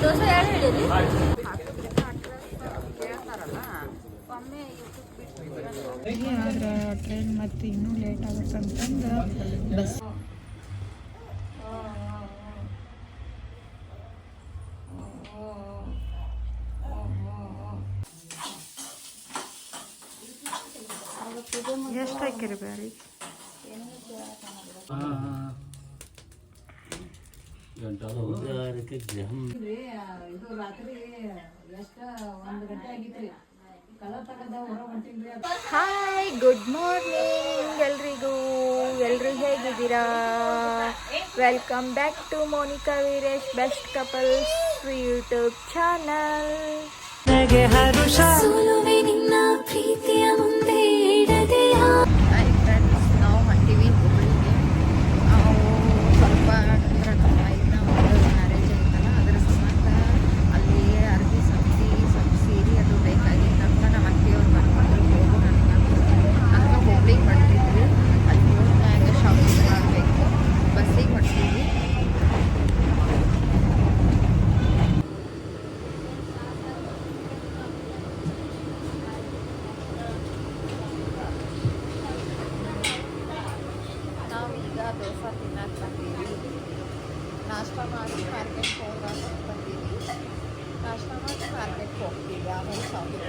ದೋಸೆ ಯಾರು ಹೇಳಿರಿ ಕೇಳ್ತಾರಲ್ಲ ಒಮ್ಮೆ ಆದ್ರೆ ಟ್ರೈನ್ ಮತ್ತೆ ಇನ್ನೂ ಲೇಟ್ ಆಗುತ್ತಂತಂದು ಬಸ್ ಎಷ್ಟು ಹಾಕಿರಿ ಬ್ಯಾರಿ ಹಾಯ್ ಗುಡ್ ಮಾರ್ನಿಂಗ್ ಎಲ್ರಿಗೂ ಹೇಗಿದ್ದೀರಾ welcome back to Monica Veeresh best couples YouTube channel ನಾವು ಹೊಂಟೀವಿ ಹುಬ್ಬಳ್ಳಿಗೆ ನಾವು ಸ್ವಲ್ಪ ಅಂದ್ರೆ ನಮ್ಮ ಮೈದ್ನ ಮ್ಯಾರೇಜ್ ಐತಲ್ಲ ಅದ್ರ ಸಂಬಂಧ ಅಲ್ಲಿ ಅರ್ಬಿ ಸ್ವಲ್ಪ ಸೀರೆ ಅದು ಬೇಕಾಗಿತ್ತಂತ ನಮ್ಮ ಅತ್ತೆಯವ್ರು ಬರ್ಕೊಂಡು ಹೋಗೋಣ ಅಂತ ಹುಬ್ಳಿಗೆ ಹೊಂಟಿದ್ವಿ ಅಲ್ಲಿ ಹೋದಾಗ ಶಾಪಿಂಗ್ ಮಾಡಬೇಕು ಬಸ್ಸಿಗೆ ಹೊಂಟೀವಿ ದೋಸೆ ತಿನ್ನಕ್ಕೆ ಬಂದೀವಿ ನಾಷ್ಟ ಮಾಡಿ ಮಾರ್ಕೆಟ್ಗೆ ಹೋಗೋಣ ಬಂದೀವಿ ನಾಷ್ಟ ಮಾಡಿ ಮಾರ್ಕೆಟ್ಗೆ ಹೋಗ್ತೀವಿ ಆಮೇಲೆ ಶಾಪಿಂಗ್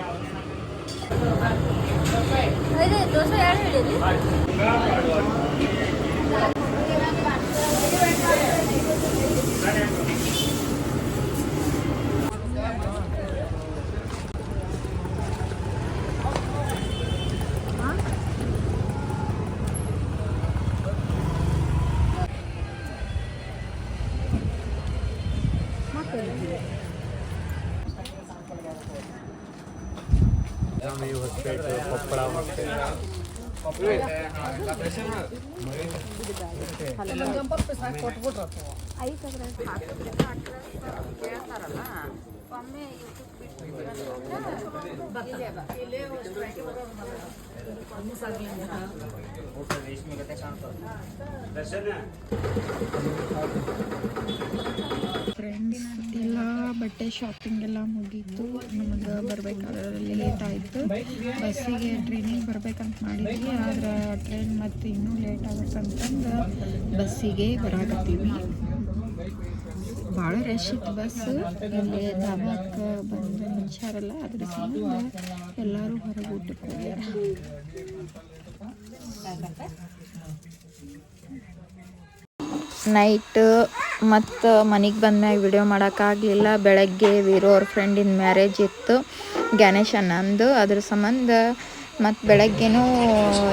ದೋಸೆ ಯಾರು ಹೇಳಿರಿ ಕೊಪ್ಪಳ ಮತ್ತೆ ಕೇಳ್ತಾರಲ್ಲ ಒಮ್ಮೆ ಫ್ರೆಂಡ್ಸ್ ಎಲ್ಲ ಬಟ್ಟೆ ಶಾಪಿಂಗ್ ಎಲ್ಲ ಮುಗೀತು ನಮಗೆ ಬರ್ಬೇಕಾದ್ರೆ ಲೇಟ್ ಆಯಿತು ಬಸ್ಸಿಗೆ ಟ್ರೈನಿಗೆ ಬರ್ಬೇಕಂತ ಮಾಡಿದ್ವಿ ಆದ್ರೆ ಟ್ರೈನ್ ಮತ್ತೆ ಇನ್ನೂ ಲೇಟ್ ಆಗುತ್ತಂತಂದು ಬಸ್ಸಿಗೆ ಬರಾಕತ್ತೀವಿ ಭಾಳ ರಶ್ ಇತ್ತು ಬಸ್ ಇಲ್ಲಿ ಧಾಬಾಕ್ಕೆ ಬಂದು ಮನುಷ್ಯರಲ್ಲ ಅದ್ರ ಸಂಬಂಧ ಎಲ್ಲರೂ ಹೊರಗೆ ಊಟಕ್ಕೆ ಹೋಗ್ಯಾರ ನೈಟ್ ಮತ್ತು ಮನೆಗೆ ಬಂದ್ಮ್ಯಾಗ ವಿಡಿಯೋ ಮಾಡೋಕ್ಕಾಗಲಿಲ್ಲ ಬೆಳಗ್ಗೆ ವೀರು ಅವ್ರ ಫ್ರೆಂಡಿನ ಮ್ಯಾರೇಜ್ ಇತ್ತು ಗಣೇಶ್ ಅನ್ನಂದು ಅದ್ರ ಸಂಬಂಧ ಮತ್ತು ಬೆಳಗ್ಗೆನೂ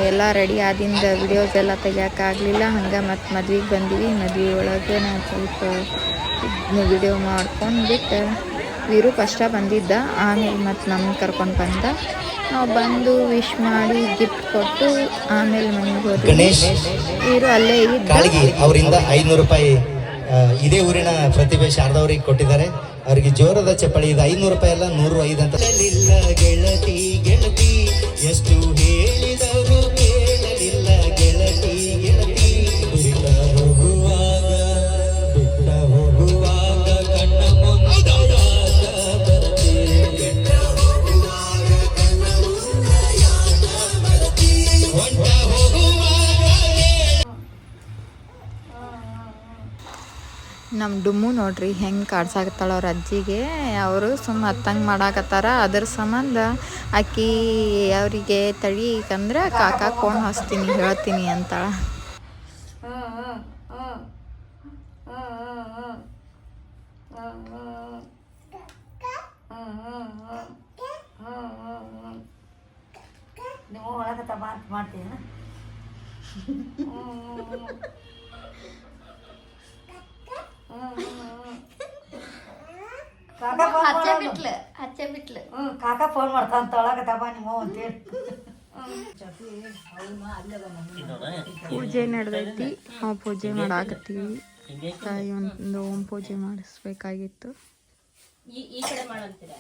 ಎಲ್ಲ ರೆಡಿ ಆದಿಂದ ವಿಡಿಯೋಸ್ ಎಲ್ಲ ತೆಗಿಯೋಕ್ಕಾಗಲಿಲ್ಲ ಹಂಗೆ ಮತ್ತು ಮದ್ವೆಗೆ ಬಂದೀವಿ ಮದ್ವೆ ಒಳಗೆ ನಾವು ಸ್ವಲ್ಪ ವಿಡಿಯೋ ಮಾಡ್ಕೊಂಡು ಬಿಟ್ಟು ವೀರು ಫಸ್ಟ ಬಂದಿದ್ದ ಆಮೇಲೆ ಮತ್ತು ನಮ್ಮನ್ನ ಕರ್ಕೊಂಡು ಬಂದ ನಾವು ಬಂದು ವಿಶ್ ಮಾಡಿ ಗಿಫ್ಟ್ ಕೊಟ್ಟು ಆಮೇಲೆ ಮನೆಗೆ ಹೋದ್ವಿ ವೀರು ಅಲ್ಲೇ ಕಾಳಿಗೆ ಅವರಿಂದ 500 ರೂಪಾಯಿ ಇದೇ ಊರಿನ ಪ್ರತಿಭೆ ಶಾರದವ್ರಿಗೆ ಕೊಟ್ಟಿದ್ದಾರೆ ಅವರಿಗೆ ಜೋರದ ಚಪ್ಪಳಿ ಇದು 500 ರೂಪಾಯಿ ಅಲ್ಲ 105 ಅಂತ ಗೆಳತಿ ಗೆಳತಿ ಎಷ್ಟು ಹೇಳಿದರು ಕೇಳಲಿಲ್ಲ ಗೆಳತಿ ಗೆಳತಿ ಬಿಟ್ಟ ಹೋಗುವಾಗ ಕಣ್ಣ ಮುಂದೆ ನಮ್ಮ ಡುಮ್ಮು ನೋಡ್ರಿ ಹೆಂಗೆ ಕಾಡ್ಸಾಕತ್ತಾಳ ಅವ್ರ ಅಜ್ಜಿಗೆ ಅವರು ಸುಮ್ಮ ಹತ್ತಂಗೆ ಮಾಡಾಕತ್ತಾರ ಅದ್ರ ಸಂಬಂಧ ಆಕಿ ಅವರಿಗೆ ತಡಿಕಂದ್ರೆ ಕಾಕ ಕೊಂಡು ಹಚ್ತೀನಿ ಹೇಳ್ತೀನಿ ಅಂತಾಳ ನೀವು ಒಳಗತ್ತ ಮಾಡ್ತೀನಿ ಹಚ್ಚೆ ಬಿಟ್ಲು ಕಾಕ ಫೋನ್ ಮಾಡ್ತಾಂತ ಒಳಗತ್ತಪ್ಪ ನಿಮ್ಮ ಅಂತೇಳಿ ಪೂಜೆ ನಡೆದೈತಿ ನಾವು ಪೂಜೆ ಮಾಡಾಕತ್ತೀವಿ ಒಂದು ಓಂ ಪೂಜೆ ಮಾಡಿಸ್ಬೇಕಾಗಿತ್ತು ಈ ಕಡೆ ಮಾಡಂತೀರಾ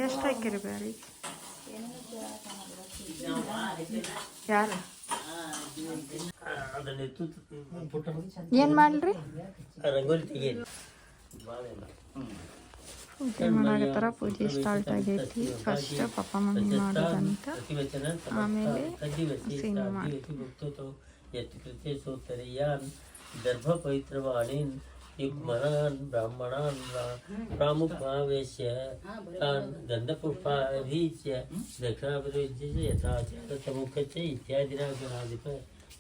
ಎಷ್ಟು ಹಾಕಿರಿ ಬ್ಯಾರಿ ಯಾರು ಏನ್ ಮಾಡ್ರಿ ರಂಗೋಲಿ ತೆಗಿ ಪೂಜೆ ಮಾಡಾಕತ್ತಾರ. ಪೂಜೆ ಸ್ಟಾರ್ಟ್ ಆಗೈತಿ. ಫಸ್ಟ್ ಪಪ್ಪ ಮಮ್ಮಿ ಮಾಡೋದಂತ, ಆಮೇಲೆ ಸೀನು ಮಾಡಿ ಯತ್ಕೃತ್ಯಸೋತ್ತರೀಯಾನ್ ದರ್ಭ ಪವಿತ್ರವಾಣೀನ್ ಯುಗ್ಮನಾನ್ ಬ್ರಾಹ್ಮಣಾನ್ ಪ್ರಾಮುಖಾವೇಶ್ಯ ತಾನ್ ಗಂಧಪುಷ್ಪಾಧೀಚ್ಯ ದಕ್ಷಿಣಾಭಿರುಚ್ಯ ಯಥಾಚಾರತಮುಖಚ ಇತ್ಯಾದಿನ ಗಣಾಧಿಪ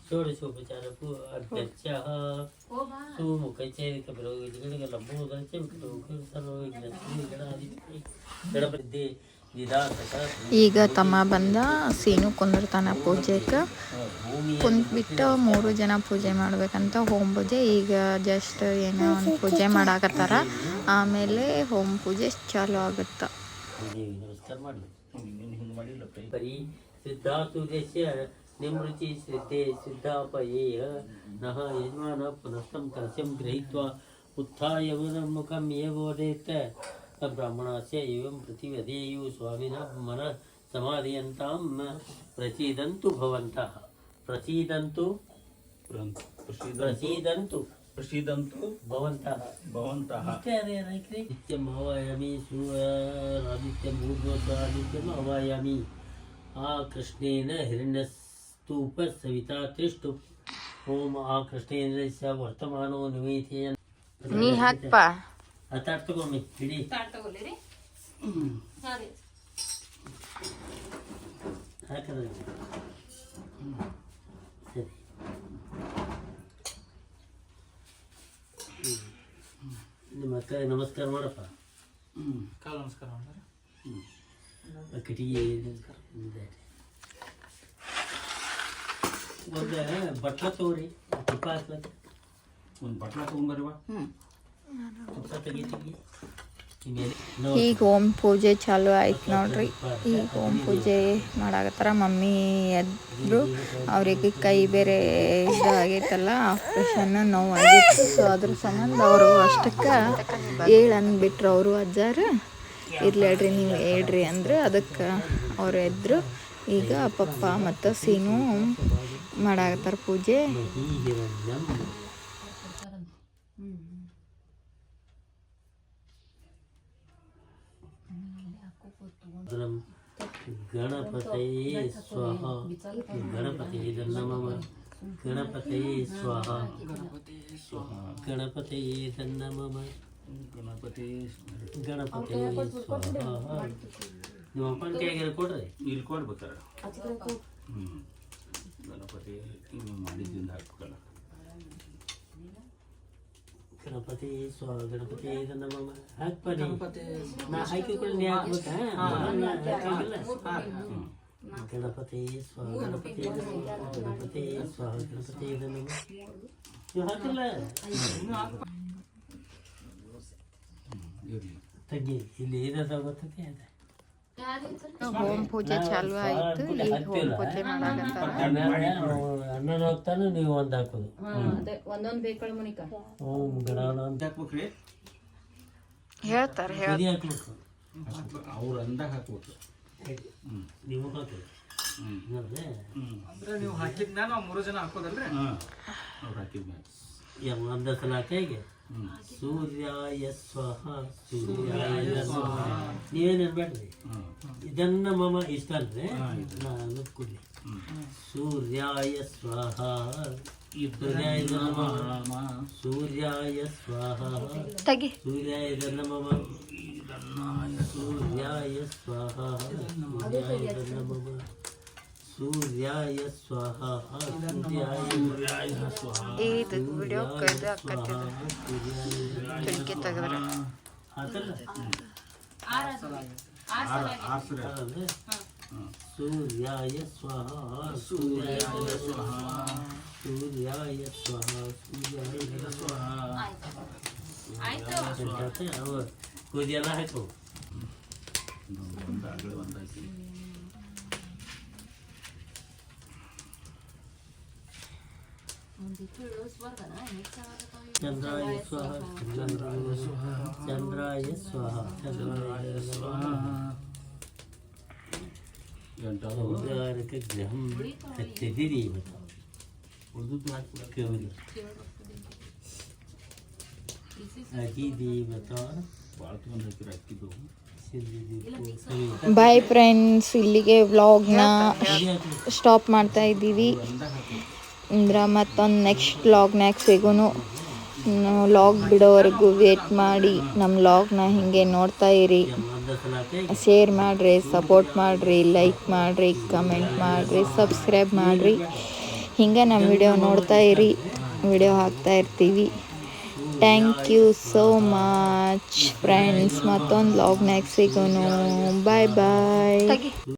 ಷೋಡಶೋಪಚಾರಕ್ಕೂ ಅರ್ಘ್ಯ ಸುಮುಖಚೇರಿಕ ಪುರೋಹಿತಗಳಿಗೆ ಲಂಬೋದರಚ ಗಣಪತಿ ನಿಧಾಸಕ ಈಗ ತಮ್ಮ ಬಂದ ಸೀನು ಕುಂದಿರ್ತಾನ ಪೂಜೆಗೆ. ಕುಂತ್ಬಿಟ್ಟು 3 ಜನ ಪೂಜೆ ಮಾಡ್ಬೇಕಂತ ಹೋಮ್ ಪೂಜೆ. ಈಗ ಜಸ್ಟ್ ಏನೋ ಒಂದು ಪೂಜೆ ಮಾಡಾಕತ್ತಾರ, ಆಮೇಲೆ ಹೋಮ್ ಪೂಜೆ ಚಾಲು ಆಗುತ್ತ. ನಮಸ್ಕಾರ ಮಾಡಿ ಪರಿ ಸಿದ್ಧಾತುದೇಶ ನಿಮೃಚಿ ಶ್ರದ್ಧೆ ಸಿದ್ಧಾಪಯೇಯ ನಃ ಯಜಮಾನ ಪುನಸ್ತಂ ಕಲಶಂ ಗೃಹೀತ್ವಾ ಉತ್ಥಾಯ ಮುಖಂ ಏವೋದೇತ ಬ್ರಾಹ್ಮಣಸ್ಯ ಏವಂ ಪ್ರತಿವದೇಯು ಸ್ವಾಮಿನಃ ಮನಃ ಸಮಾಧಿಯಂತಾಂ ಪ್ರಚೀದಂತು ಭವಂತಃ ಪ್ರಚೀದಂತು ಭವಂತಃ ನಿತ್ಯಂ ಆವಾಯಾಮಿ ಸೂರ್ಯಾದಿತ್ಯಂ ಊರ್ಧ್ವಸ್ವಾದಿತ್ಯಂ ಆವಾಯಾಮಿ ಆ ಕೃಷ್ಣೇನ ಹಿರಣ್ಯಸ್ತೂಪ ಸವಿತಾ ತ್ರಿಷ್ಟು ಓಂ ಆ ಕೃಷ್ಣೇಂದ್ರ ಸ ವರ್ತಮಾನೋ ನಿವೇಥೇಯ ನೀ ಹಾಕ್ಪ ತಾಟ್ ತಗೊಮ್ಮಿ ಹಿಡಿ ಹಾಕದ ಸರಿ ನಿಮ್ಮ ಅಕ್ಕ ನಮಸ್ಕಾರ ಮಾಡಪ್ಪ. ಕಾಲು ನಮಸ್ಕಾರ ಮಾಡ್ತಾರೆ. ಕಟಿಗೆ ಒಂದು ಬಟ್ಲ ತಗೋರಿ ತುಪ್ಪ ಹಾಕ್ಲತ್ತ ಒಂದು ಬಟ್ಲ ತೊಗೊಂಬರಿವ ತುಪ್ಪ ತೆಗಿ ಈಗ ಓಂ ಪೂಜೆ ಚಾಲು ಆಯ್ತು ನೋಡ್ರಿ. ಈಗ ಓಂ ಪೂಜೆ ಮಾಡಾಕತ್ತಾರ. ಮಮ್ಮಿ ಎದ್ರು, ಅವ್ರಿಗೆ ಕೈ ಬೇರೆ ಇದಾಗೈತಲ್ಲ, ಆಪ್ರೇಷನ್ ನೋವು ಆಗಿತ್ತು. ಸೊ ಅದ್ರ ಸಂಬಂಧ ಅವರು ಅಷ್ಟಕ್ಕೆ ಅಂದ್ಬಿಟ್ರು ಅವರು ಅಜ್ಜಾರ. ಇರ್ಲೇಡ್ರಿ ನೀವು ಹೇಳ್ರಿ ಅಂದ್ರೆ ಅದಕ್ಕೆ ಅವ್ರು ಎದ್ರು. ಈಗ ಪಪ್ಪ ಮತ್ತು ಸೀನು ಮಾಡಾಕತ್ತಾರ ಪೂಜೆ. ಗಣಪತಯೇ ಸ್ವಾಹ ಗಣಪತಯೇ ನಮಃ ಗಣಪತಯೇ ಸ್ವಾಹ ಗಣಪತಯೇ ನಮಃ ಗಣಪತಿ ಗಣಪತಯೇ ಸ್ವಾಹ. ನಿಮ್ಮ ಅಪ್ಪನ ಕೈಯಾಗ ಕೊಡ್ರಿ, ಇಲ್ಲಿ ಕೊಡ್ಬೇಕಾರೆ ಗಣಪತಿ ಮಾಡಿದ್ದಿಂದ ಹಾಕಲ್ಲ. ಗಣಪತಿ ಸ್ವಾಹ ಗಣಪತಿ ನಮಃ ಹಾಕ್ಬಾರಿ. ನಾ ಹಾಕಿ ಕೂಡ ನೀ ಹಾಕ್ಬೇಕಾ? ಗಣಪತಿ ಸ್ವಾಹ ಗಣಪತಿ ಗಣಪತಿ ಸ್ವಾಹ ಗಣಪತಿ ನಮಃ. ನೀವು ಹಾಕಿಲ್ಲ ತಗ್ಗಿ ಇಲ್ಲಿ ಏನದ ಗೊತ್ತೈತಿ ಅದೇ ಹೋಮ್ ಪೂಜೆ ಚಾಲು ಆಯ್ತು. ಈಗ ಹೋಮ್ ಪೂಜೆ ಮಾಡಾಕತ್ತಾರ. ಅಣ್ಣನ ಹೋಗ್ತಾನೆ, ನೀವು ಒಂದು ಹಾಕೋದು. ಒಂದೊಂದು ಬೇಕಳ ಮುನಿಕ ಓಂ ಗಣಾನ ಅಂತ ಹಾಕ್ಬೇಕ್ರಿ, ಹೇಳ್ತಾರೆ ಬದಿ ಹಾಕ್ಬೇಕು. ಅವ್ರು ಅಂದಾಗ ಹಾಕ್ಬೇಕು. ನೀವು ಹಾಕೋದು ನೋಡ್ರಿ. ಅಂದ್ರೆ ನೀವು ಹಾಕಿದ್ಮ್ಯಾಲ ನಾವು 3 ಜನ ಹಾಕೋದಲ್ರಿ? ಅವ್ರು ಹಾಕಿದ್ಮ್ಯಾಲ ಒಂದ ಸಲ ಕೈಗೆ ಸೂರ್ಯಾಯ ಸ್ವಹ ಸೂರ್ಯಾಯ ಸ್ವಹ. ನೀವೇನು ಇರ್ಬೇಡ್ರಿ, ಇದನ್ನ ಮಮ ಇಷ್ಟ ಅಲ್ರಿ, ನಾನು ಕುಡಿ. ಸೂರ್ಯಾಯ ಸ್ವಹ ಸೂರ್ಯಾಯ ನಮಃ ಸೂರ್ಯಾಯ ಸ್ವಹ ಸೂರ್ಯಾಯ ನಮಃ ಸೂರ್ಯಾಯ ಸ್ವಹ ಸೂರ್ಯಾಯ ನಮಃ ಸೂರ್ಯಾಯ ಸ್ವಹ ಸೂರ್ಯಾಯ ಸ್ವಹ. ಇದು ವಿಡಿಯೋ ಕೈದು ಚುಲ್ಕಿ ತೆಗೆದ್ರೆ ಸೂರ್ಯಾಯ ಸ್ವಹ ಸೂರ್ಯಾಯ ಸ್ವಹ ಸೂರ್ಯಾಯ ಸ್ವಹ ಸೂರ್ಯಾಯ ಸ್ವಹ. ಗೋಧಿ ಎಲ್ಲ ಹಾಕು. ಚಂದ್ರಾಯ ಸ್ವಹ ಚಂದ್ರಾಯ ಸ್ವಹ ಚಂದ್ರಾಯ ಸ್ವಹ ಸೌದಾರಕ ಗ್ರಹಂ ಹಚ್ಚಿದಿರಿ ಇವತ್ತು ಉಳಿದು ಹಾಕ್ಬಿಡಕ್ಕೆ ಅತಿ ದೇವತ ಭಾಳ ತೊಗೊಂಡು ಹಾಕಿರ ಹಾಕಿದ್ದು ಬಾಯ್ ಫ್ರೆಂಡ್ಸ್, ಇಲ್ಲಿಗೆ ವ್ಲಾಗ್ನ ಸ್ಟಾಪ್ ಮಾಡ್ತಾ ಇದ್ದೀವಿ. ಅಂದ್ರೆ ಮತ್ತೊಂದು ನೆಕ್ಸ್ಟ್ ವ್ಲಾಗ್ನಾಗ ಸಿಗೋನು. ವ್ಲಾಗ್ ಬಿಡೋವರೆಗೂ ವೇಟ್ ಮಾಡಿ ನಮ್ಮ ವ್ಲಾಗ್ನ ಹಿಂಗೆ ನೋಡ್ತಾ ಇರಿ. ಶೇರ್ ಮಾಡಿರಿ, ಸಪೋರ್ಟ್ ಮಾಡಿರಿ, ಲೈಕ್ ಮಾಡಿರಿ, ಕಮೆಂಟ್ ಮಾಡಿರಿ, ಸಬ್ಸ್ಕ್ರೈಬ್ ಮಾಡಿರಿ. ಹಿಂಗೆ ನಮ್ಮ ವಿಡಿಯೋ ನೋಡ್ತಾ ಇರಿ, ವಿಡಿಯೋ ಹಾಕ್ತಾ ಇರ್ತೀವಿ. Thank you so much friends. ಮತ್ತೊಂದು ವ್ಲಾಗ್ನಾಗ ಸಿಗೋನು. ಬಾಯ್ ಬಾಯ್.